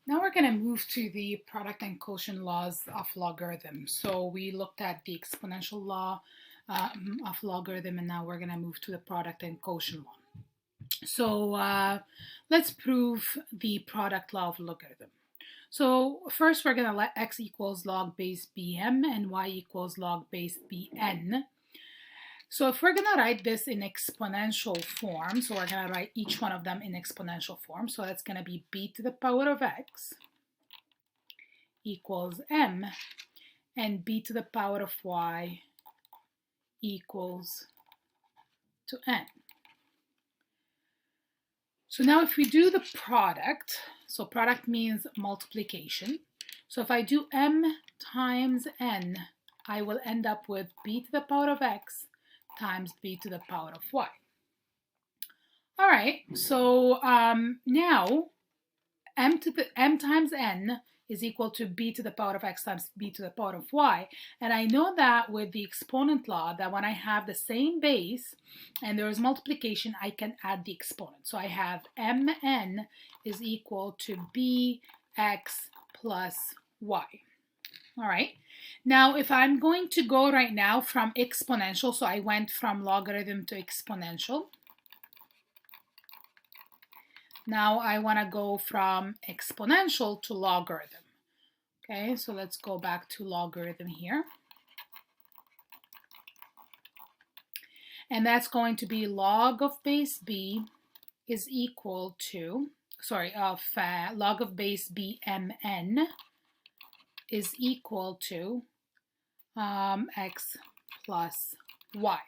Now we're going to move to the product and quotient laws of logarithm. So we looked at the exponential law of logarithm, and now we're going to move to the product and quotient law. So let's prove the product law of logarithm. So first we're going to let x equals log base bm and y equals log base bn. So if we're going to write this in exponential form, so we're going to write each one of them in exponential form. So that's going to be b to the power of x equals m, and b to the power of y equals to n. So now if we do the product, so product means multiplication. So if I do m times n, I will end up with b to the power of x times b to the power of y. All right, so now m times n is equal to b to the power of x times b to the power of y. And I know that with the exponent law, that when I have the same base and there is multiplication, I can add the exponent. So I have mn is equal to bx plus y. All right, now if I'm going to go right now from exponential, so I went from logarithm to exponential. Now I want to go from exponential to logarithm. Okay, so let's go back to logarithm here. And that's going to be log of base b is equal to, log of base bmn is equal to x plus y.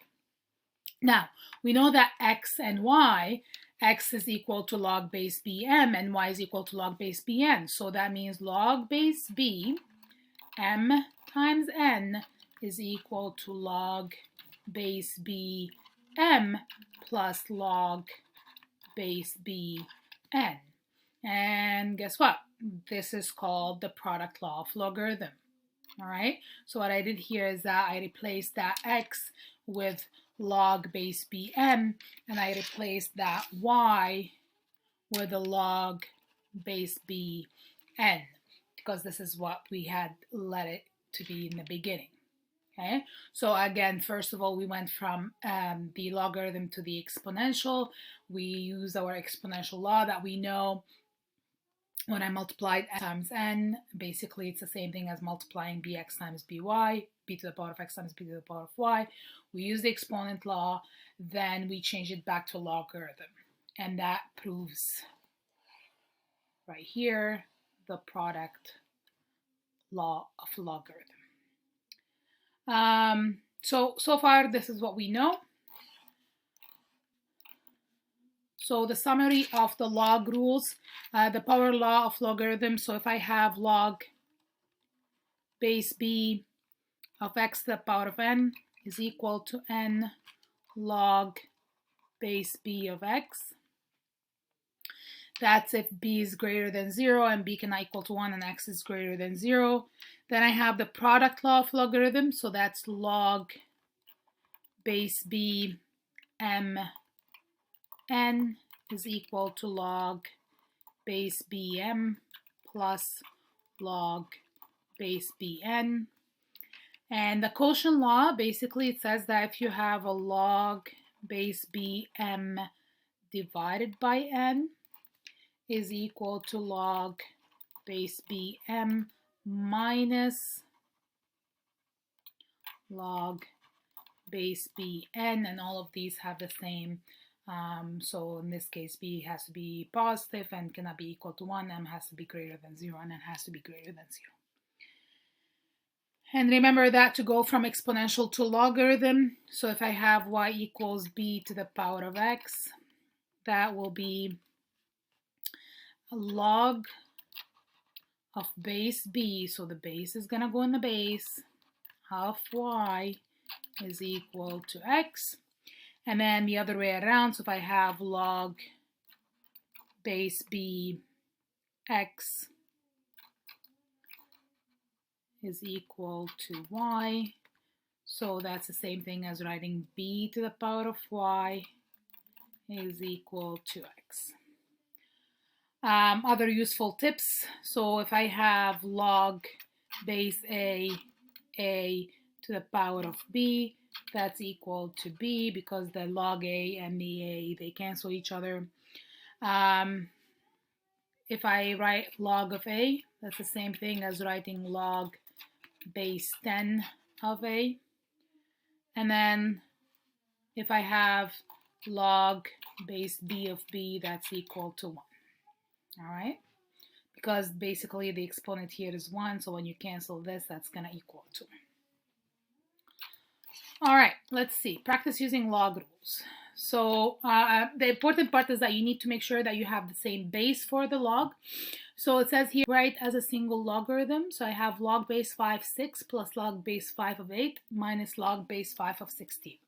Now, we know that x and y, x is equal to log base bm and y is equal to log base bn. So that means log base b, m times n is equal to log base b m plus log base b n. And guess what? This is called the product law of logarithm. All right, so what I did here is that I replaced that x with log base bm, and I replaced that y with a log base bn, because this is what we had let it to be in the beginning. Okay, so again, first of all, we went from the logarithm to the exponential. We used our exponential law that we know. When I multiplied x times n, basically it's the same thing as multiplying bx times by, b to the power of x times b to the power of y. We use the exponent law, then we change it back to logarithm. And that proves right here the product law of logarithm. So far, this is what we know. So the summary of the log rules, the power law of logarithm. So if I have log base b of x to the power of n is equal to n log base b of x. That's if b is greater than 0 and b cannot equal to 1 and x is greater than 0. Then I have the product law of logarithm. So that's log base b m n is equal to log base bm plus log base bn. And the quotient law, basically it says that if you have a log base bm divided by n is equal to log base bm minus log base bn, and all of these have the same. So in this case, b has to be positive and cannot be equal to 1, m has to be greater than 0, and n has to be greater than 0. And remember that to go from exponential to logarithm, so if I have y equals b to the power of x, that will be a log of base b, so the base is going to go in the base, of y is equal to x. And then the other way around, so if I have log base b x is equal to y, so that's the same thing as writing b to the power of y is equal to x. Other useful tips. So if I have log base a to the power of b, that's equal to b because the log a and the a, they cancel each other. If I write log of a, that's the same thing as writing log base 10 of a. And then if I have log base b of b, that's equal to 1. All right? Because basically the exponent here is 1, so when you cancel this, that's going to equal 2. All right, let's see. Practice using log rules. So the important part is that you need to make sure that you have the same base for the log. So it says here, write as a single logarithm. So I have log base 5, 6 plus log base 5 of 8 minus log base 5 of 16.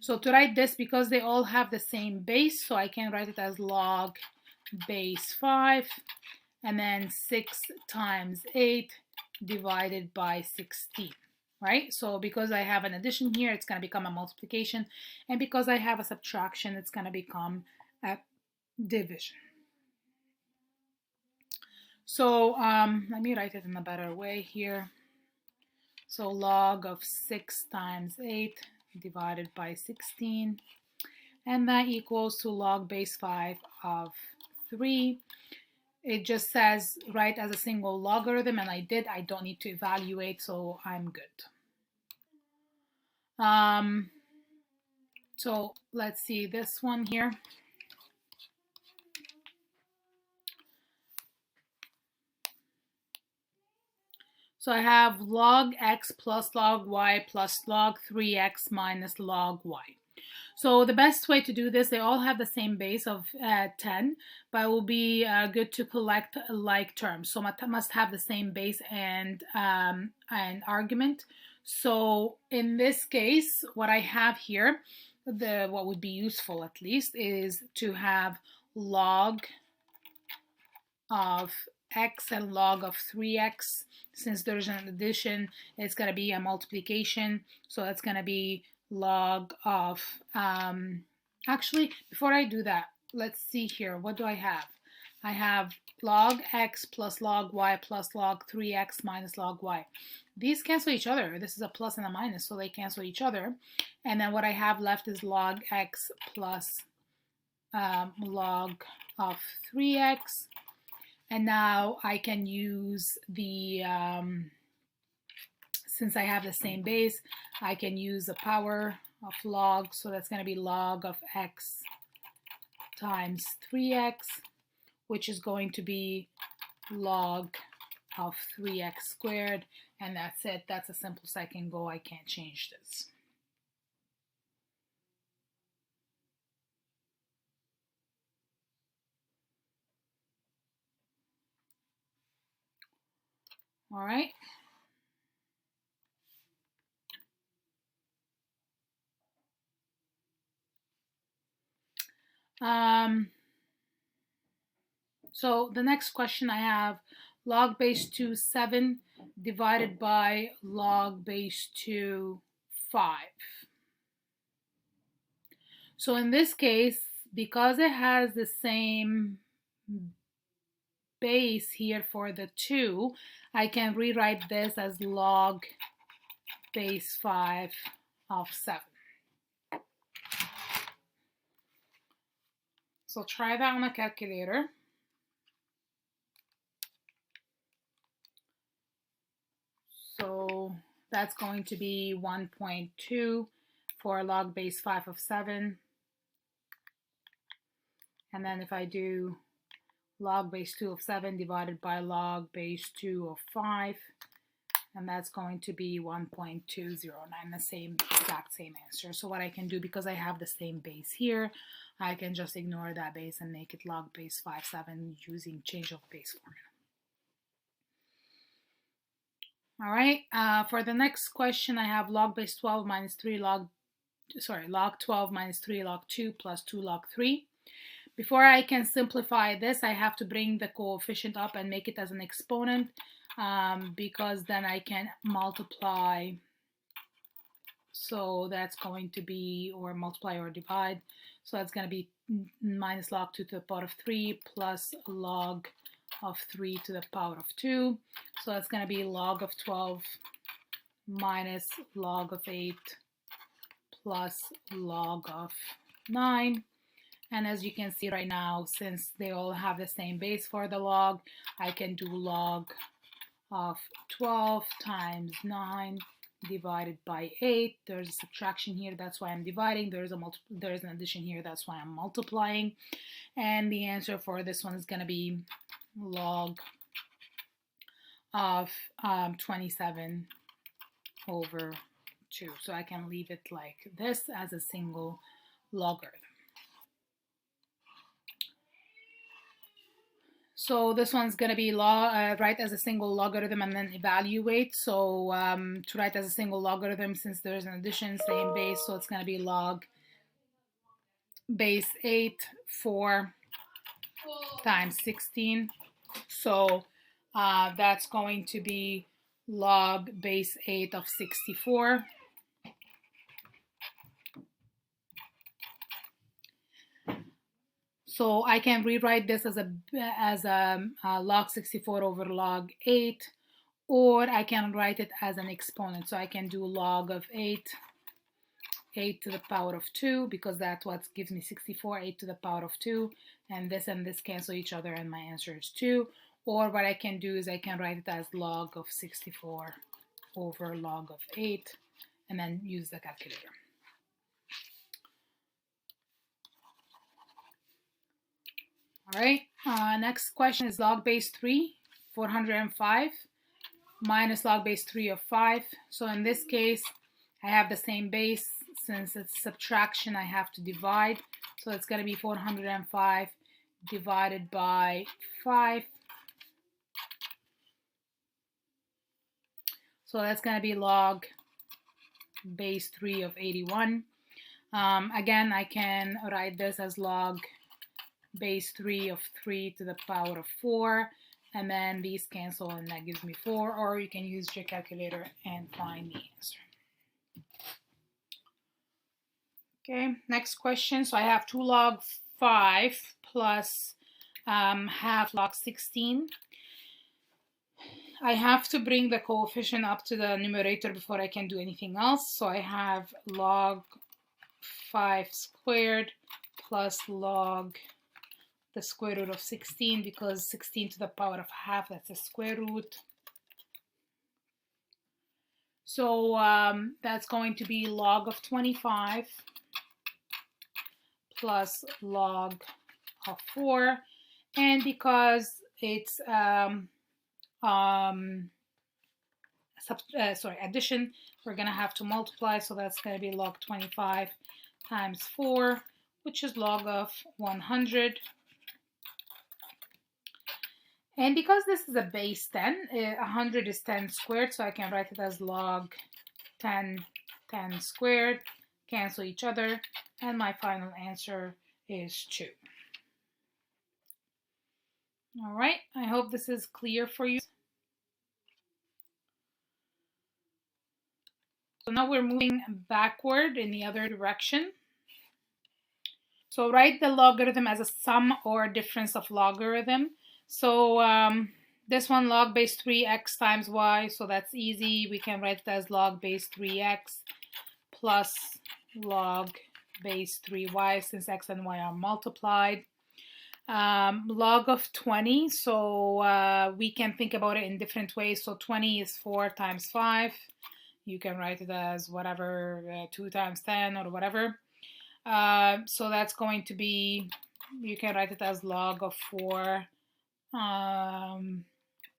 So to write this, because they all have the same base, so I can write it as log base 5 and then 6 times 8 divided by 16. Right? So because I have an addition here, it's going to become a multiplication. And because I have a subtraction, it's going to become a division. So let me write it in a better way here. So log of 6 times 8 divided by 16. And that equals to log base 5 of 3. It just says write as a single logarithm, and I did. I don't need to evaluate, so I'm good. So let's see this one here. So I have log x plus log y plus log 3x minus log y. So the best way to do this, they all have the same base of 10, but it will be good to collect like terms. So must have the same base and an argument. So in this case, what I have here, what would be useful at least, is to have log of x and log of 3x. Since there's an addition, it's going to be a multiplication. So it's going to be log of, actually, before I do that, let's see here. What do I have? I have log x plus log y plus log 3x minus log y. These cancel each other. This is a plus and a minus, so they cancel each other. And then what I have left is log x plus log of 3x. And now I can use the, since I have the same base, I can use the power of log. So that's going to be log of x times 3x, which is going to be log of 3x squared. And that's it. That's as simple as I can go. I can't change this. All right. So the next question I have, log base 2 7 divided by log base 2 5. So in this case, because it has the same base here for the 2, I can rewrite this as log base 5 of 7. So try that on a calculator. So that's going to be 1.2 for log base 5 of 7. And then if I do log base 2 of 7 divided by log base 2 of 5, and that's going to be 1.209, the exact same answer. So what I can do, because I have the same base here, I can just ignore that base and make it log base 5 7 using change of base formula. All right, for the next question, I have log base 12 minus 3 log 12 minus 3 log 2 plus 2 log 3. Before I can simplify this, I have to bring the coefficient up and make it as an exponent, because then I can multiply. So that's going to be, or multiply or divide. So that's going to be minus log 2 to the power of 3 plus log of 3 to the power of 2. So that's going to be log of 12 minus log of 8 plus log of 9. And as you can see right now, since they all have the same base for the log, I can do log of 12 times 9 divided by 8. There's a subtraction here, that's why I'm dividing. There's an addition here, that's why I'm multiplying. And the answer for this one is going to be log of 27 over 2. So I can leave it like this as a single logarithm. So this one's going to be write as a single logarithm and then evaluate. So to write as a single logarithm, since there's an addition, same base, so it's going to be log base 8, 4 times 16. So that's going to be log base 8 of 64. So I can rewrite this as a log 64 over log 8, or I can write it as an exponent. So I can do log of 8 to the power of 2, because that's what gives me 64, 8 to the power of 2, and this cancel each other, and my answer is 2. Or what I can do is I can write it as log of 64 over log of 8, and then use the calculator. All right, next question is log base 3, 405, minus log base 3 of 5. So in this case, I have the same base. Since it's subtraction, I have to divide. So it's going to be 405 divided by 5. So that's going to be log base 3 of 81. Again, I can write this as log base 3 of 3 to the power of 4, and then these cancel and that gives me 4, or you can use your calculator and find the answer. Okay, next question. So I have 2 log 5 plus half log 16. I have to bring the coefficient up to the numerator before I can do anything else. So I have log 5 squared plus log the square root of 16, because 16 to the power of half, that's a square root. So that's going to be log of 25 plus log of 4. And because it's addition, we're going to have to multiply. So that's going to be log 25 times 4, which is log of 100. And because this is a base 10, 100 is 10 squared, so I can write it as log 10 squared, cancel each other, and my final answer is 2. All right, I hope this is clear for you. So now we're moving backward in the other direction. So write the logarithm as a sum or difference of logarithm. So this one, log base 3x times y, so that's easy. We can write it as log base 3x plus log base 3y, since x and y are multiplied. Log of 20, so we can think about it in different ways. So 20 is 4 times 5. You can write it as whatever, 2 times 10 or whatever. So that's going to be, you can write it as log of 4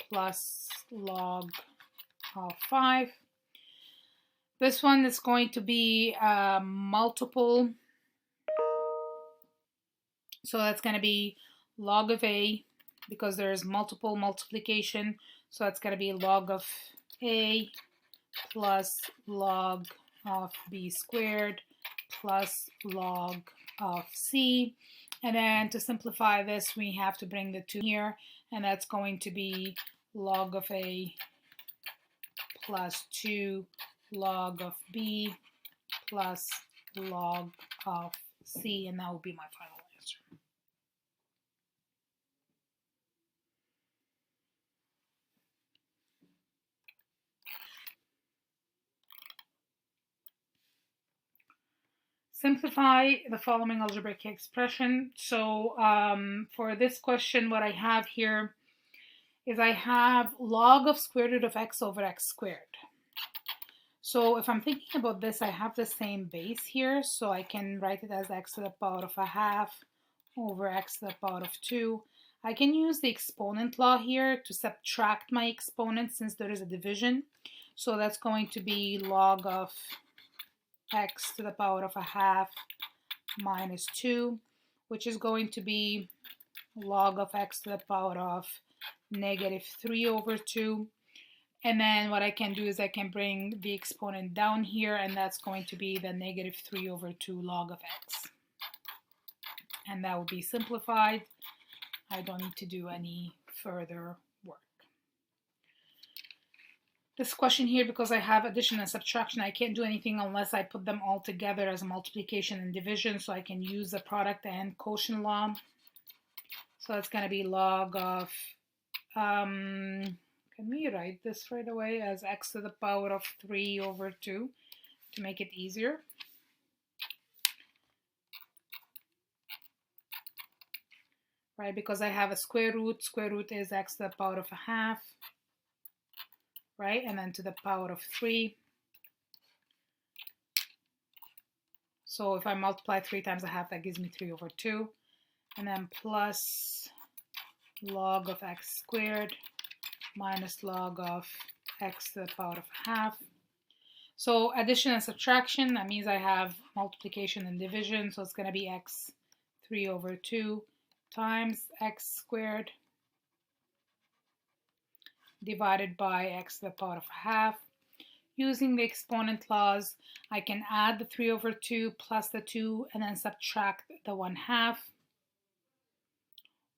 plus log of 5. This one is going to be multiple. So that's going to be log of a, because there's multiple multiplication. So that's going to be log of a plus log of b squared plus log of c. And then to simplify this, we have to bring the 2 here, and that's going to be log of a plus 2 log of b plus log of c, and that will be my final answer. simplify the following algebraic expression. So for this question, what I have here is I have log of square root of x over x squared. So if I'm thinking about this, I have the same base here, so I can write it as x to the power of a half over x to the power of 2. I can use the exponent law here to subtract my exponent since there is a division. So that's going to be log of x to the power of a half minus 2, which is going to be log of x to the power of negative 3 over 2. And then what I can do is I can bring the exponent down here, and that's going to be the negative 3 over 2 log of x. And that will be simplified. I don't need to do any further work. This question here, because I have addition and subtraction, I can't do anything unless I put them all together as a multiplication and division, so I can use the product and quotient law. So it's going to be log of, can we write this right away as x to the power of 3 over 2 to make it easier? Right, because I have a square root is x to the power of a half, right, and then to the power of 3. So if I multiply 3 times a half, that gives me 3 over 2, and then plus log of x squared minus log of x to the power of a half. So addition and subtraction, that means I have multiplication and division, so it's going to be x 3 over 2 times x squared divided by x to the power of a half. Using the exponent laws, I can add the 3 over 2 plus the 2 and then subtract the 1/2.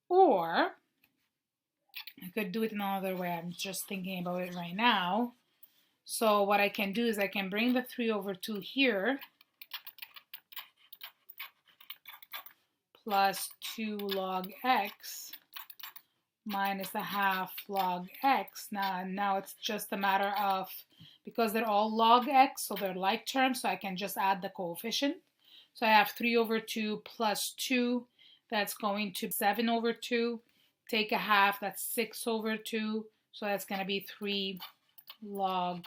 Or I could do it another way. I'm just thinking about it right now. So what I can do is I can bring the 3 over 2 here plus 2 log x minus a half log x. Now it's just a matter of, because they're all log x, so they're like terms, so I can just add the coefficient. So I have 3 over 2 plus 2, that's going to be 7 over 2. Take a half, that's 6 over 2, so that's going to be 3 log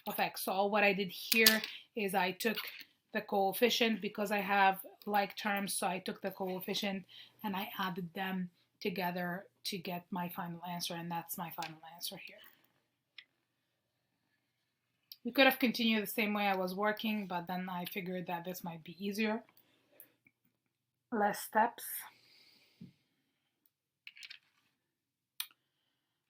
of x. So all what I did here is I took the coefficient because I have like terms, so I took the coefficient and I added them together to get my final answer, and that's my final answer here. We could have continued the same way I was working, but then I figured that this might be easier. Less steps.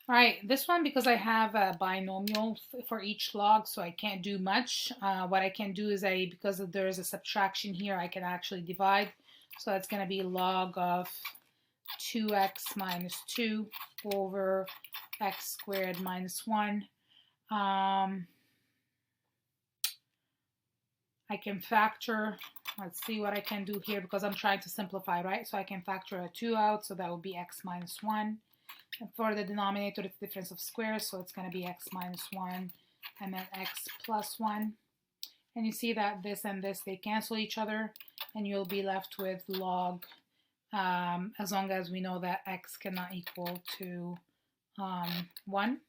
All right, this one, because I have a binomial for each log, so I can't do much. What I can do is because there is a subtraction here, I can actually divide. So that's going to be log of 2x minus 2 over x squared minus 1. I can factor, let's see what I can do here because I'm trying to simplify, right? So I can factor a 2 out, so that would be x minus 1. And for the denominator, it's the difference of squares, so it's going to be x minus 1 and then x plus 1. And you see that this and this, they cancel each other, and you'll be left with log, as long as we know that x cannot equal to 1,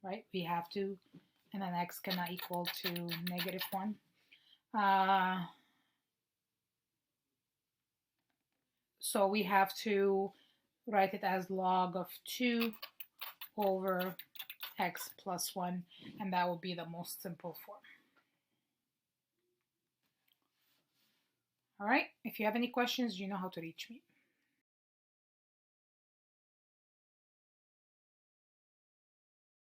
right? We have to, and then x cannot equal to negative 1. So we have to write it as log of 2 over x plus 1, and that would be the most simple form. All right, if you have any questions, you know how to reach me.